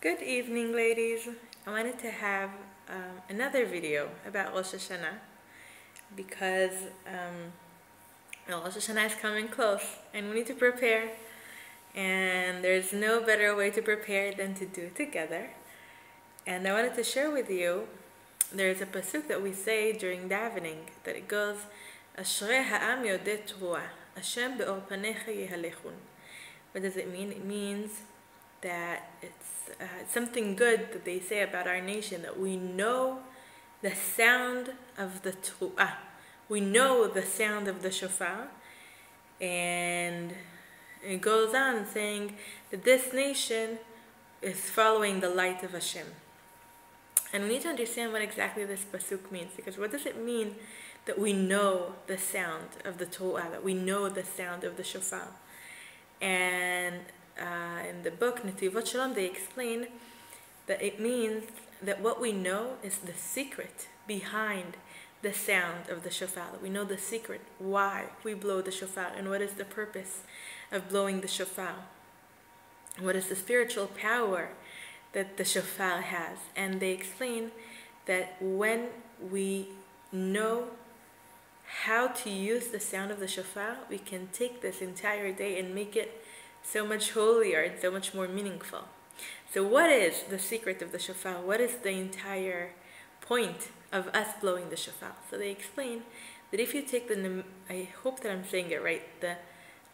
Good evening, ladies. I wanted to have another video about Rosh Hashanah because Rosh Hashanah is coming close and we need to prepare, and there's no better way to prepare than to do it together. And I wanted to share with you, there's a pasuk that we say during davening that it goes, Ashrei ha'am yodeh teruah, Hashem be'or panecha yehalechun. What does it mean? It means that it's something good that they say about our nation, that we know the sound of the teruah. We know the sound of the shofar. And it goes on saying that this nation is following the light of Hashem. And we need to understand what exactly this pasuk means, because what does it mean that we know the sound of the teruah, that we know the sound of the shofar? And in the book Netivot Shalom, they explain that it means that what we know is the secret behind the sound of the shofar. That we know the secret why we blow the shofar and what is the purpose of blowing the shofar. What is the spiritual power that the shofar has? And they explain that when we know how to use the sound of the shofar, we can take this entire day and make it so much holier and so much more meaningful. So what is the secret of the shofar? What is the entire point of us blowing the shofar? So they explain that if you take I hope that I'm saying it right, the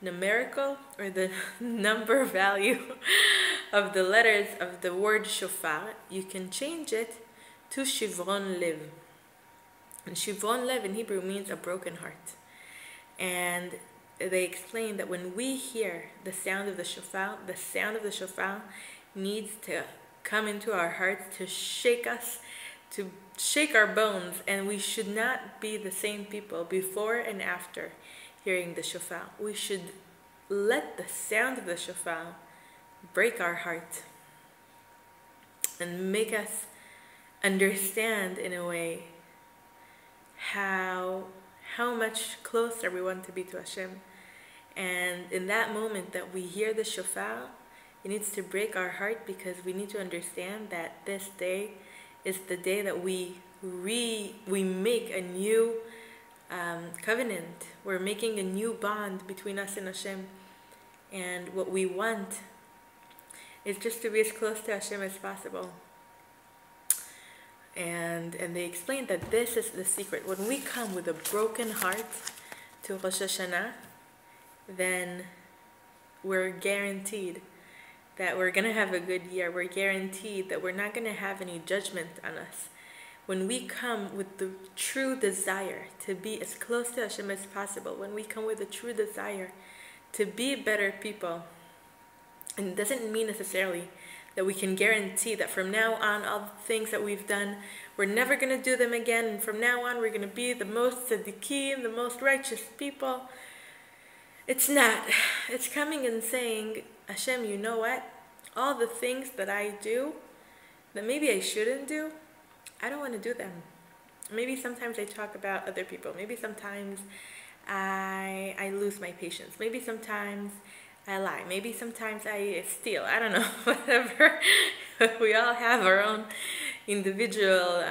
numerical or the number value of the letters of the word shofar, you can change it to shivron lev. And shivron lev in Hebrew means a broken heart. And they explain that when we hear the sound of the shofar needs to come into our hearts to shake us, to shake our bones, and we should not be the same people before and after hearing the shofar. We should let the sound of the shofar break our heart and make us understand in a way how much closer we want to be to Hashem. And in that moment that we hear the shofar, it needs to break our heart, because we need to understand that this day is the day that we make a new covenant. We're making a new bond between us and Hashem. And what we want is just to be as close to Hashem as possible. And they explain that this is the secret. When we come with a broken heart to Rosh Hashanah, then we're guaranteed that we're going to have a good year. We're guaranteed that we're not going to have any judgment on us. When we come with the true desire to be as close to Hashem as possible, when we come with a true desire to be better people, and it doesn't mean necessarily that we can guarantee that from now on, all the things that we've done, we're never going to do them again, and from now on we're going to be the most tzaddikim, the most righteous people. It's not. It's coming and saying, Hashem, you know what? All the things that I do that maybe I shouldn't do, I don't want to do them. Maybe sometimes I talk about other people. Maybe sometimes I lose my patience. Maybe sometimes I lie. Maybe sometimes I steal. I don't know, whatever. We all have our own individual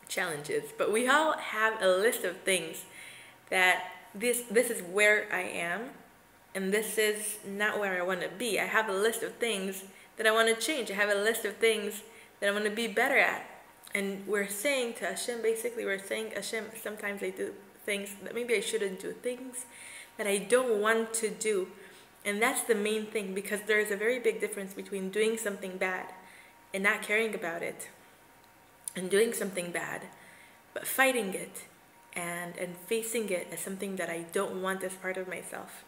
challenges. But we all have a list of things that this is where I am, and this is not where I want to be. I have a list of things that I want to change. I have a list of things that I want to be better at. And we're saying to Hashem, basically we're saying, Hashem, sometimes I do things that maybe I shouldn't do, things that I don't want to do. And that's the main thing, because there is a very big difference between doing something bad and not caring about it, and doing something bad but fighting it and facing it as something that I don't want as part of myself.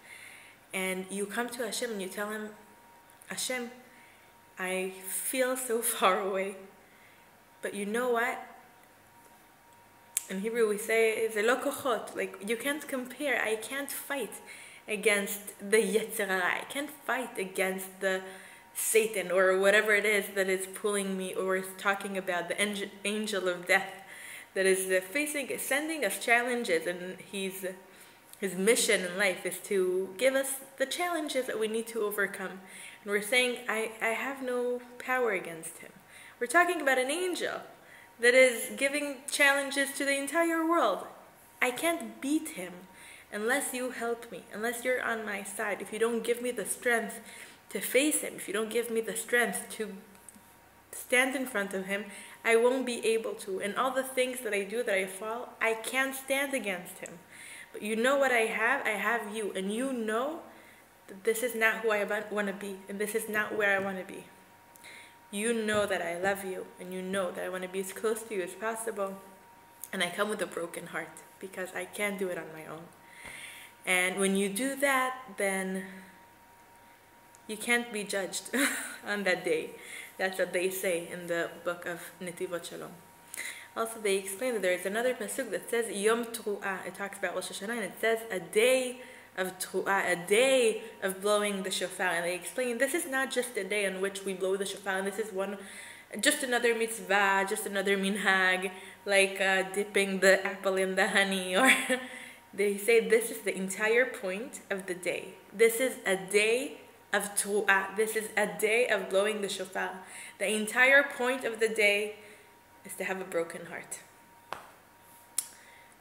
And you come to Hashem and you tell him, Hashem, I feel so far away, but you know what? In Hebrew we say, velo kochot, like you can't compare. I can't fight against the Yetzer Hara. I can't fight against the Satan or whatever it is that is pulling me, or is talking about the angel of death that is sending us challenges, and his mission in life is to give us the challenges that we need to overcome. And we're saying, I have no power against him. We're talking about an angel that is giving challenges to the entire world. I can't beat him unless you help me, unless you're on my side. If you don't give me the strength to face him, if you don't give me the strength to stand in front of him, I won't be able to. And all the things that I do that I fall, I can't stand against him. But you know what I have you. And you know that this is not who I want to be, and this is not where I want to be. You know that I love you, and you know that I want to be as close to you as possible. And I come with a broken heart because I can't do it on my own. And when you do that, then you can't be judged on that day. That's what they say in the book of Netivot Shalom. Also, they explain that there is another pasuk that says Yom Teruah. It talks about Rosh Hashanah, and it says a day of Teruah, a day of blowing the shofar. And they explain this is not just a day on which we blow the shofar, and this is just another mitzvah, just another minhag, like dipping the apple in the honey, or they say this is the entire point of the day. This is a day of Teruah. This is a day of blowing the shofar. The entire point of the day is to have a broken heart.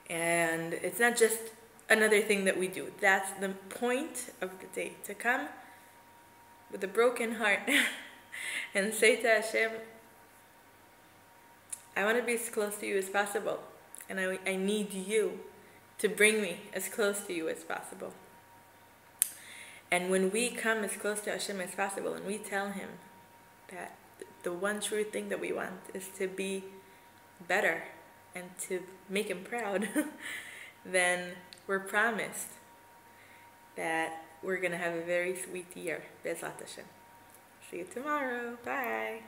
And it's not just another thing that we do. That's the point of the day, to come with a broken heart and say to Hashem, I want to be as close to you as possible, and I need you to bring me as close to you as possible. And when we come as close to Hashem as possible, and we tell him that the one true thing that we want is to be better and to make him proud, then we're promised that we're going to have a very sweet year. Bezrat Hashem. See you tomorrow. Bye.